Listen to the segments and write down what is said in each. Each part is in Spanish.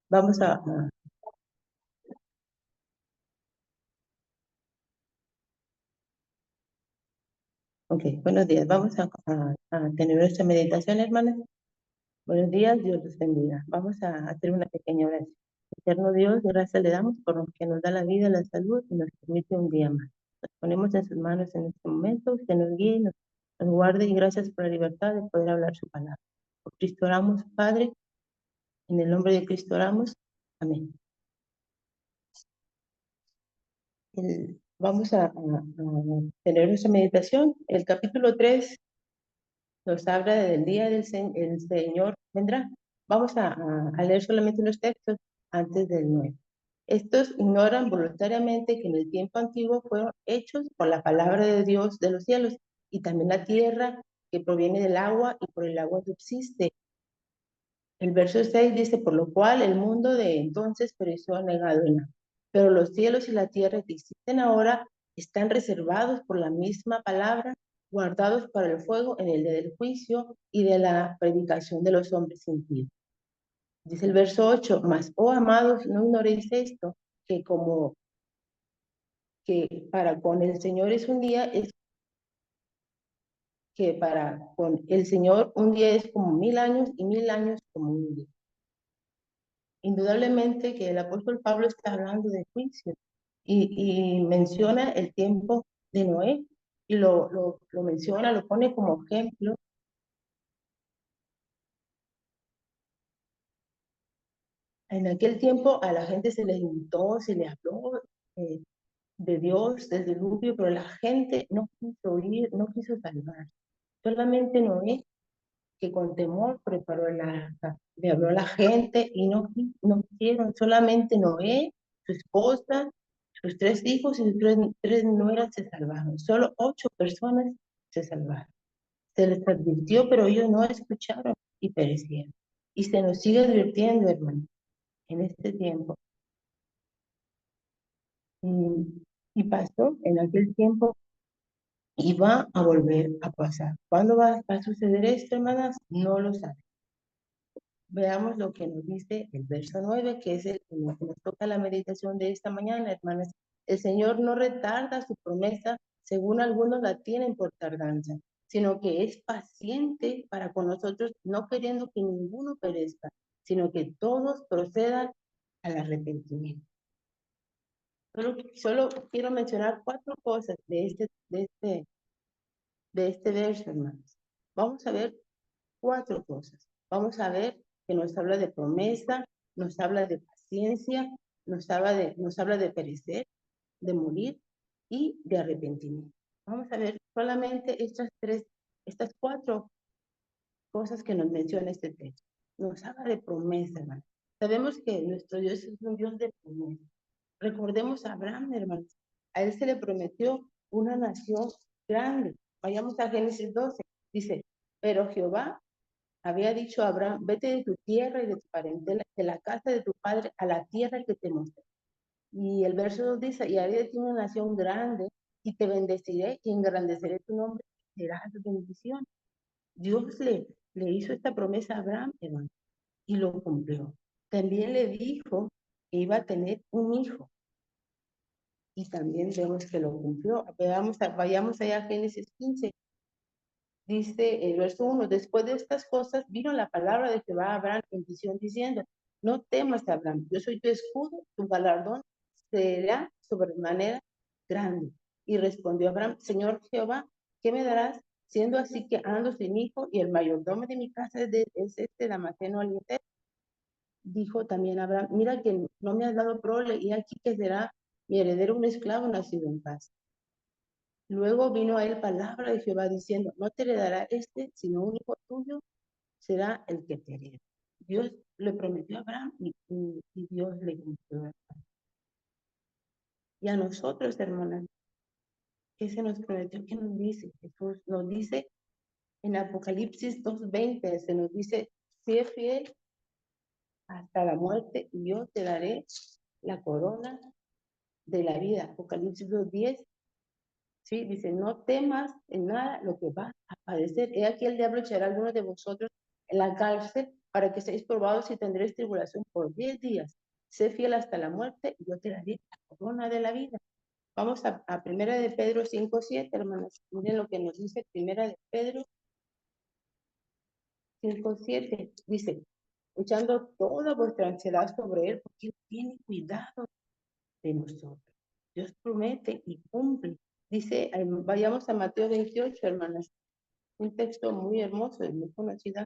Vamos ok, buenos días. Vamos a tener nuestra meditación, hermanas. Buenos días, Dios los bendiga. Vamos a hacer una pequeña oración. Eterno Dios, gracias le damos por lo que nos da la vida, la salud y nos permite un día más. Nos ponemos en sus manos en este momento, usted nos guíe, nos guarde y gracias por la libertad de poder hablar su palabra. Por Cristo oramos, Padre, en el nombre de Cristo oramos. Amén. Vamos a tener nuestra meditación. El capítulo 3 nos habla del día del el Señor vendrá. Vamos a leer solamente unos textos antes del 9. Estos ignoran voluntariamente que en el tiempo antiguo fueron hechos por la palabra de Dios de los cielos, y también la tierra que proviene del agua y por el agua subsiste. El verso 6 dice, por lo cual el mundo de entonces pereció anegado en agua. Pero los cielos y la tierra que existen ahora están reservados por la misma palabra, guardados para el fuego en el día del juicio y de la predicación de los hombres impíos. Dice el verso 8, mas, oh amados, no ignoréis esto, que para con el Señor es un día, es que para con el Señor un día es como 1000 años y 1000 años como un día. Indudablemente que el apóstol Pablo está hablando de juicio y menciona el tiempo de Noé y lo menciona, lo pone como ejemplo. En aquel tiempo a la gente se les invitó, se les habló eh, de Dios, del diluvio, pero la gente no quiso oír, no quiso salvar. Solamente Noé, que con temor preparó el arca, le habló a la gente y no quisieron. Solamente Noé, su esposa, sus 3 hijos y sus tres nueras se salvaron. Solo 8 personas se salvaron. Se les advirtió, pero ellos no escucharon y perecieron. Y se nos sigue advirtiendo, hermano, en este tiempo. Y pasó en aquel tiempo y va a volver a pasar. ¿Cuándo va a suceder esto, hermanas? No lo saben. Veamos lo que nos dice el verso 9, que es el que nos toca la meditación de esta mañana, hermanas. El Señor no retarda su promesa, según algunos la tienen por tardanza, sino que es paciente para con nosotros, no queriendo que ninguno perezca, sino que todos procedan al arrepentimiento. Solo quiero mencionar 4 cosas de este verso, hermanos. Vamos a ver 4 cosas. Vamos a ver que nos habla de promesa, nos habla de paciencia, nos habla de perecer, de morir y de arrepentimiento. Vamos a ver solamente estas 4 cosas que nos menciona este texto. Nos habla de promesa, hermano. Sabemos que nuestro Dios es un Dios de promesa. Recordemos a Abraham, hermanos. A él se le prometió una nación grande. Vayamos a Génesis 12. Dice, pero Jehová había dicho a Abraham, vete de tu tierra y de tu parentela, de la casa de tu padre, a la tierra que te mostré. Y el verso 2 dice, y haré de ti una nación grande, y te bendeciré, y engrandeceré tu nombre, y serás bendición. Dios le hizo esta promesa a Abraham, hermano, y lo cumplió. También le dijo que iba a tener un hijo, y también vemos que lo cumplió. Vayamos allá a Génesis 15. Dice el verso 1, después de estas cosas vino la palabra de Jehová a Abraham en visión diciendo, no temas, Abraham, yo soy tu escudo, tu galardón será sobremanera grande. Y respondió Abraham, Señor Jehová, ¿qué me darás? Siendo así que ando sin hijo y el mayordomo de mi casa es este Damaseno Eliezer. Dijo también Abraham, mira que no me has dado prole y aquí que será mi heredero un esclavo nacido en paz. Luego vino a él palabra de Jehová diciendo, no te heredará este, sino un hijo tuyo será el que te herede. Dios le prometió a Abraham y Dios le cumplió. Y a nosotros, hermanas, ¿qué se nos prometió? ¿Qué nos dice? Jesús nos dice en Apocalipsis 2:20, se nos dice, sé fiel hasta la muerte y yo te daré la corona de la vida. Apocalipsis 2:10. Sí, dice, no temas en nada lo que va a padecer. He aquí el diablo echará a algunos de vosotros en la cárcel para que seáis probados y tendréis tribulación por 10 días. Sé fiel hasta la muerte y yo te daré la corona de la vida. Vamos a Primera de Pedro 5:7, hermanos. Miren lo que nos dice Primera de Pedro 5:7. Dice, echando toda vuestra ansiedad sobre Él, porque Él tiene cuidado de nosotros. Dios promete y cumple. Dice, vayamos a Mateo 28, hermanas. Un texto muy hermoso y muy conocido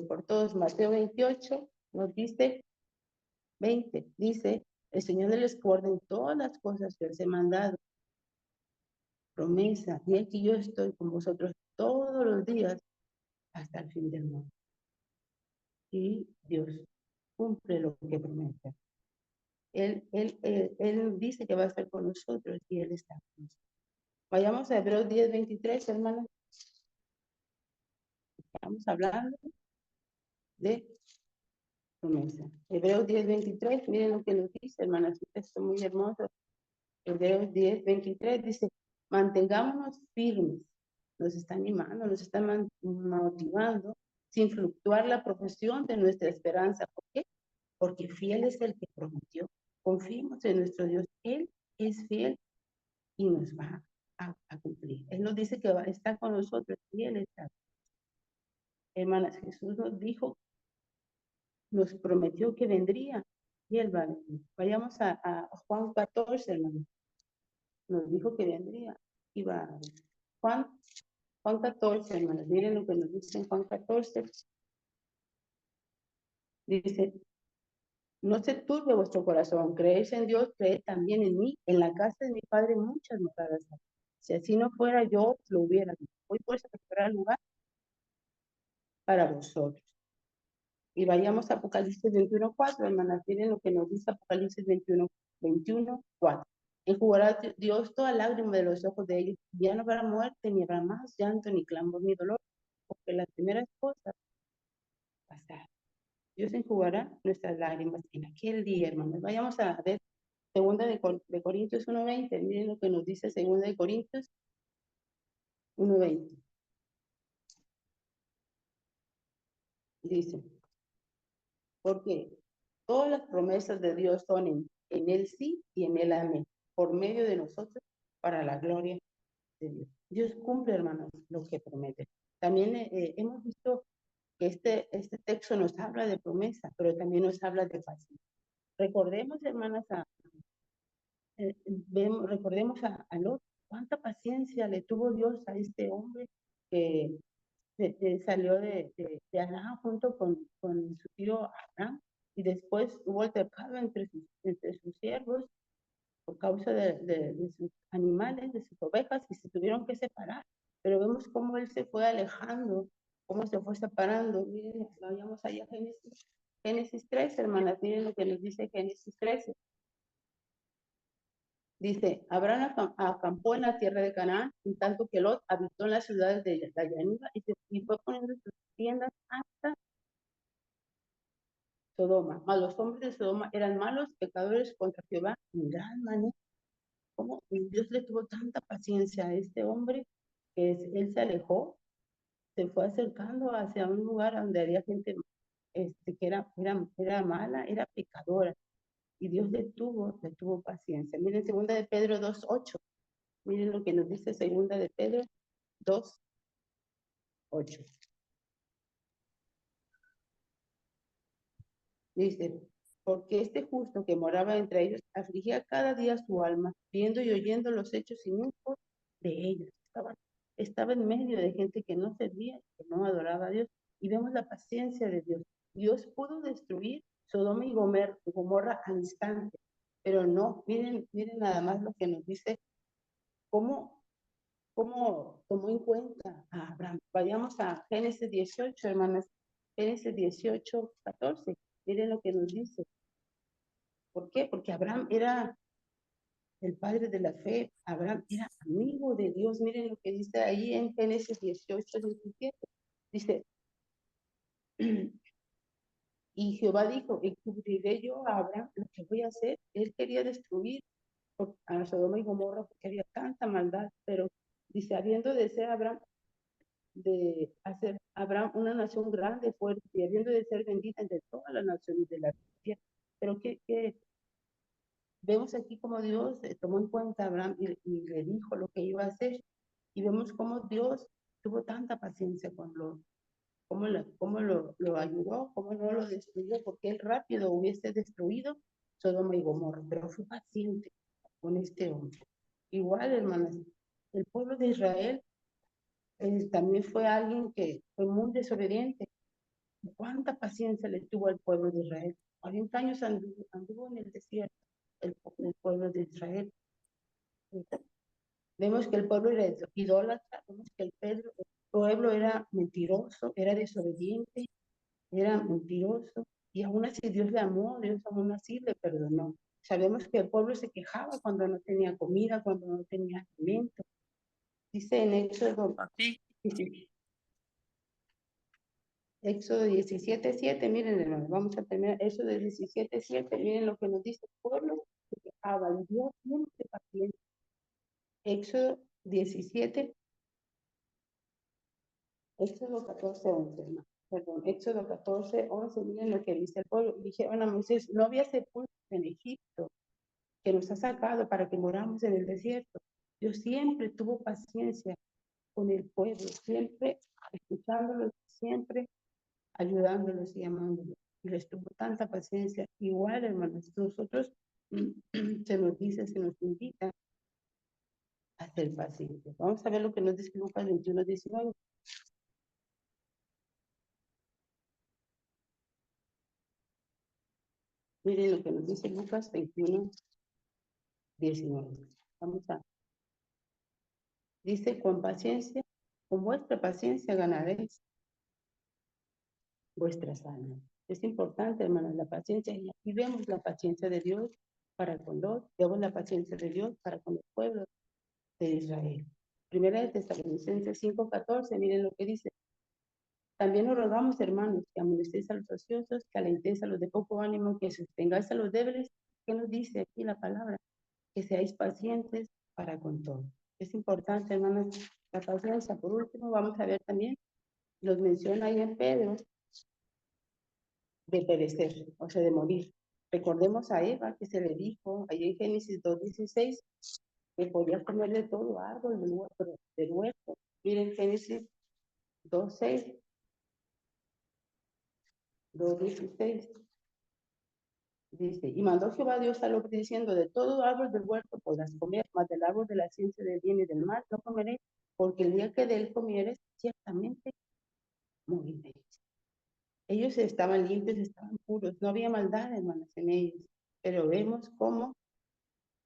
por todos. Mateo 28 nos dice 20. Dice, el Señor les guarde en todas las cosas que os he mandado. Promesa, y aquí yo estoy con vosotros todos los días hasta el fin del mundo. Y Dios cumple lo que promete. Él dice que va a estar con nosotros y Él está con nosotros. Vayamos a Hebreos 10:23, hermanos. Estamos hablando de promesa. Hebreos 10:23, miren lo que nos dice, hermanas, un texto muy hermoso. Hebreos 10:23 dice, mantengámonos firmes. Nos está animando, nos está motivando, sin fluctuar la profesión de nuestra esperanza. ¿Por qué? Porque fiel es el que prometió. Confiemos en nuestro Dios. Él es fiel y nos va a cumplir. Él nos dice que va a estar con nosotros y Él está. Hermanas, Jesús nos dijo, nos prometió que vendría y Él va a venir. Vayamos a Juan 14, hermanos. Nos dijo que vendría y va a venir. Juan 14, hermanos. Miren lo que nos dice en Juan 14. Dice, no se turbe vuestro corazón, creéis en Dios, creed también en mí. En la casa de mi Padre muchas moradas hay. Si así no fuera, yo lo hubiera dicho. Hoy pues a preparar lugar para vosotros. Y vayamos a Apocalipsis 21:4, hermanas. Miren lo que nos dice Apocalipsis 21:4. Enjugará Dios toda lágrima de los ojos de ellos. Ya no habrá muerte, ni habrá más llanto, ni clamor, ni dolor, porque las primeras cosas pasaron. Dios enjugará nuestras lágrimas en aquel día, hermanos. Vayamos a ver Segunda de Corintios 1:20. Miren lo que nos dice Segunda de Corintios 1:20. Dice, porque todas las promesas de Dios son en Él sí y en Él amén, por medio de nosotros, para la gloria de Dios. Dios cumple, hermanos, lo que promete. También hemos visto que este texto nos habla de promesa, pero también nos habla de paciencia. Recordemos, hermanas, recordemos a Lot, cuánta paciencia le tuvo Dios a este hombre que salió de Abraham junto con su tío Abraham, y después hubo altercado entre sus siervos por causa de sus animales, de sus ovejas, y se tuvieron que separar. Pero vemos cómo él se fue alejando, cómo se fue separando. Miren, vayamos allá a Génesis 13, hermanas, miren lo que nos dice Génesis 13. Dice, Abraham acampó en la tierra de Canaán, en tanto que Lot habitó en las ciudades de la llanura y fue poniendo sus tiendas hasta Sodoma. Mas los hombres de Sodoma eran malos pecadores contra Jehová en gran manera. ¿Cómo Dios le tuvo tanta paciencia a este hombre que él se alejó, se fue acercando hacia un lugar donde había gente que era mala, era pecadora? Y Dios le tuvo paciencia. Miren, segunda de Pedro 2:8. Miren lo que nos dice segunda de Pedro 2:8. Dice, porque este justo que moraba entre ellos afligía cada día su alma, viendo y oyendo los hechos inicuos de ellos. Estaba en medio de gente que no servía, que no adoraba a Dios. Y vemos la paciencia de Dios. Dios pudo destruir Sodoma y Gomorra al instante, pero no, miren nada más lo que nos dice, cómo tomó en cuenta a Abraham. Vayamos a Génesis 18, hermanas. Génesis 18:14. Miren lo que nos dice. ¿Por qué? Porque Abraham era el padre de la fe. Abraham era amigo de Dios. Miren lo que dice ahí en Génesis 18:17. Dice, y Jehová dijo, encubriré yo a Abraham lo que voy a hacer. Él quería destruir a Sodoma y Gomorra porque había tanta maldad, pero dice, habiendo de ser Abraham de hacer Abraham una nación grande, fuerte, y habiendo de ser bendita entre todas las naciones de la tierra. Pero que vemos aquí como Dios tomó en cuenta a Abraham y le dijo lo que iba a hacer. Y vemos cómo Dios tuvo tanta paciencia con Lot, cómo lo ayudó, cómo no lo destruyó, porque él rápido hubiese destruido Sodoma y Gomorra, pero fue paciente con este hombre. Igual, hermanos, el pueblo de Israel también fue alguien que fue muy desobediente. ¿Cuánta paciencia le tuvo al pueblo de Israel? 40 años anduvo en el desierto el pueblo de Israel. Vemos que el pueblo era idólatra, vemos que el pueblo era mentiroso, era desobediente, era mentiroso, y aún así Dios le amó, Dios aún así le perdonó. Sabemos que el pueblo se quejaba cuando no tenía comida, cuando no tenía alimento. Dice en Éxodo 17:7, miren hermanos, vamos a terminar Éxodo 17:7, miren lo que nos dice el pueblo, se quejaba, y Dios siempre paciente. Éxodo 17, Éxodo 14:11, hermano. Perdón, Éxodo 14:11, miren lo que dice el pueblo. Dijeron a Moisés, no había sepulcros en Egipto, que nos ha sacado para que moramos en el desierto. Dios siempre tuvo paciencia con el pueblo, siempre escuchándolos, siempre ayudándolos y amándolos. Y les tuvo tanta paciencia. Igual, hermanos, nosotros se nos dice, se nos invita a ser pacientes. Vamos a ver lo que nos dice Lucas 21:19. Miren lo que nos dice Lucas 21:19. Vamos a. Dice, con paciencia, con vuestra paciencia ganaréis vuestras almas. Es importante, hermanos, la paciencia. Y aquí vemos la paciencia de Dios para con Lot, vemos la paciencia de Dios para con el pueblo de Israel. Primera de Tesalonicenses 5:14, miren lo que dice. También os rogamos, hermanos, que amonestéis a los ociosos, que alentéis a los de poco ánimo, que sostengáis a los débiles. ¿Qué nos dice aquí la palabra? Que seáis pacientes para con todo. Es importante, hermanos, la paciencia. Por último, vamos a ver también, nos menciona ahí en Pedro, de perecer, o sea, de morir. Recordemos a Eva que se le dijo, ahí en Génesis 2:16, que podía comer de todo árbol del huerto. Miren, Génesis 2:6, 2:16. Dice, y mandó Jehová Dios al hombre diciendo, de todo árbol del huerto podrás comer, mas del árbol de la ciencia del bien y del mal no comeréis, porque el día que de él comieres, ciertamente moriréis. Ellos estaban limpios, estaban puros, no había maldad, hermanas, en ellos. Pero vemos cómo,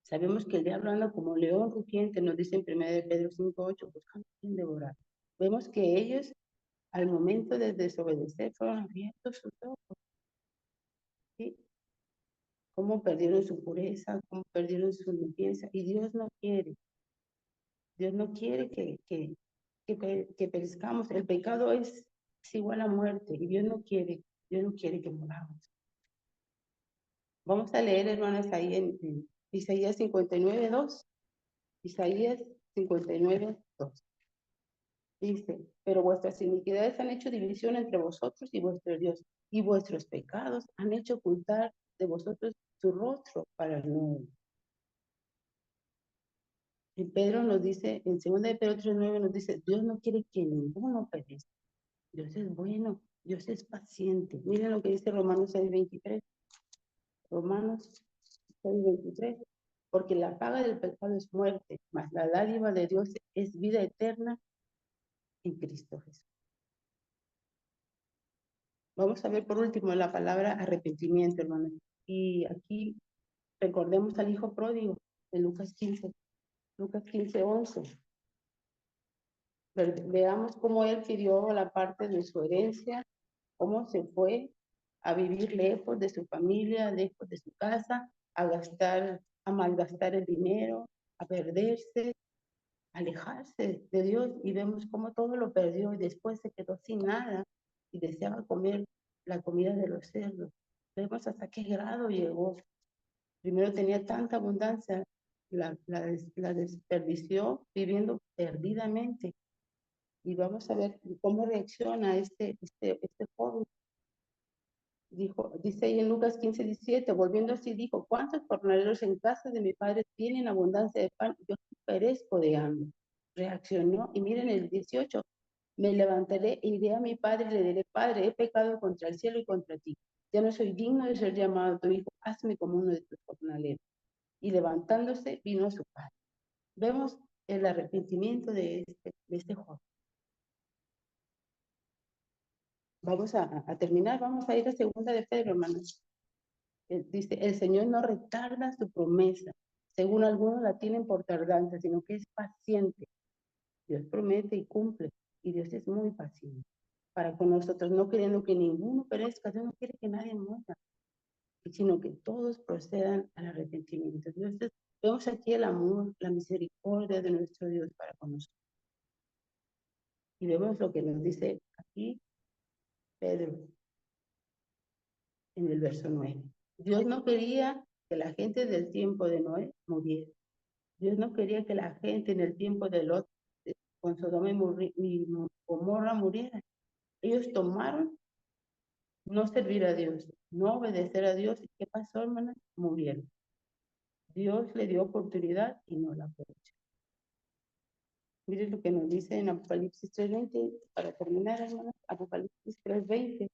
sabemos que el diablo anda como león rugiente, nos dice en 1 Pedro 5:8, buscando a quien devorar. Vemos que ellos, al momento de desobedecer, fueron abiertos sus ojos, ¿sí? Cómo perdieron su pureza, cómo perdieron su limpieza, y Dios no quiere que perezcamos. El pecado es igual a muerte, y Dios no quiere que moramos. Vamos a leer, hermanas, ahí en Isaías 59:2. Isaías 59:2. Dice, pero vuestras iniquidades han hecho división entre vosotros y vuestro Dios, y vuestros pecados han hecho ocultar de vosotros su rostro para no. Y Pedro nos dice, en 2 de Pedro 3:9 nos dice, Dios no quiere que ninguno perezca. Dios es bueno, Dios es paciente. Miren lo que dice Romanos 6:23. Romanos 6:23. Porque la paga del pecado es muerte, mas la dádiva de Dios es vida eterna en Cristo Jesús. Vamos a ver por último la palabra arrepentimiento, hermanos. Y aquí recordemos al hijo pródigo de Lucas 15, Lucas 15:11. Veamos cómo él pidió la parte de su herencia, cómo se fue a vivir lejos de su familia, lejos de su casa, a malgastar el dinero, a perderse, a alejarse de Dios, y vemos cómo todo lo perdió y después se quedó sin nada y deseaba comer la comida de los cerdos. Vemos hasta qué grado llegó. Primero tenía tanta abundancia, la desperdició viviendo perdidamente. Y vamos a ver cómo reacciona este joven. Dice ahí en Lucas 15:17, volviendo así, dijo, ¿cuántos jornaleros en casa de mi padre tienen abundancia de pan? Yo perezco de hambre. Reaccionó, y miren el 18, me levantaré e iré a mi padre y le diré, Padre, he pecado contra el cielo y contra ti. Ya no soy digno de ser llamado tu hijo, hazme como uno de tus jornaleros. Y levantándose, vino a su padre. Vemos el arrepentimiento de este joven. Vamos a terminar, vamos a ir a segunda de Pedro, hermanos. Dice, el Señor no retarda su promesa, según algunos la tienen por tardanza, sino que es paciente. Dios promete y cumple, y Dios es muy paciente para con nosotros, no queriendo que ninguno perezca. Dios no quiere que nadie muera, sino que todos procedan al arrepentimiento. Entonces, vemos aquí el amor, la misericordia de nuestro Dios para con nosotros. Y vemos lo que nos dice aquí Pedro en el verso 9. Dios no quería que la gente del tiempo de Noé muriera. Dios no quería que la gente en el tiempo de Lot, con Sodoma y Gomorra muriera. Ellos tomaron no servir a Dios, no obedecer a Dios. ¿Y qué pasó, hermanas? Murieron. Dios le dio oportunidad y no la aprovechó. Miren lo que nos dice en Apocalipsis 3:20, para terminar, hermanas, Apocalipsis 3:20.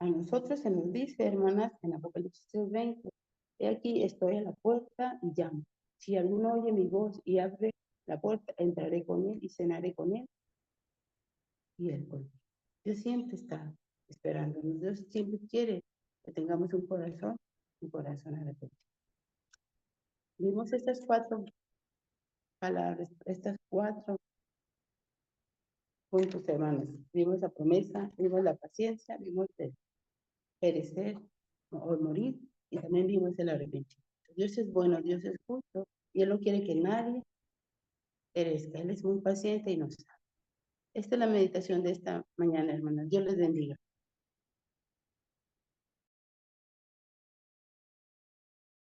A nosotros se nos dice, hermanas, en Apocalipsis 3:20, he aquí estoy a la puerta y llamo. Si alguno oye mi voz y abre la puerta, entraré con él y cenaré con él y él conmigo. Dios siempre está esperándonos. Dios siempre quiere que tengamos un corazón arrepentido. Vimos estas 4 palabras, estas 4 puntos, hermanos. Vimos la promesa, vimos la paciencia, vimos el perecer o morir, y también vimos el arrepentimiento. Dios es bueno, Dios es justo, y Él no quiere que nadie perezca. Él es muy paciente y nos ama. Esta es la meditación de esta mañana, hermanos. Dios les bendiga.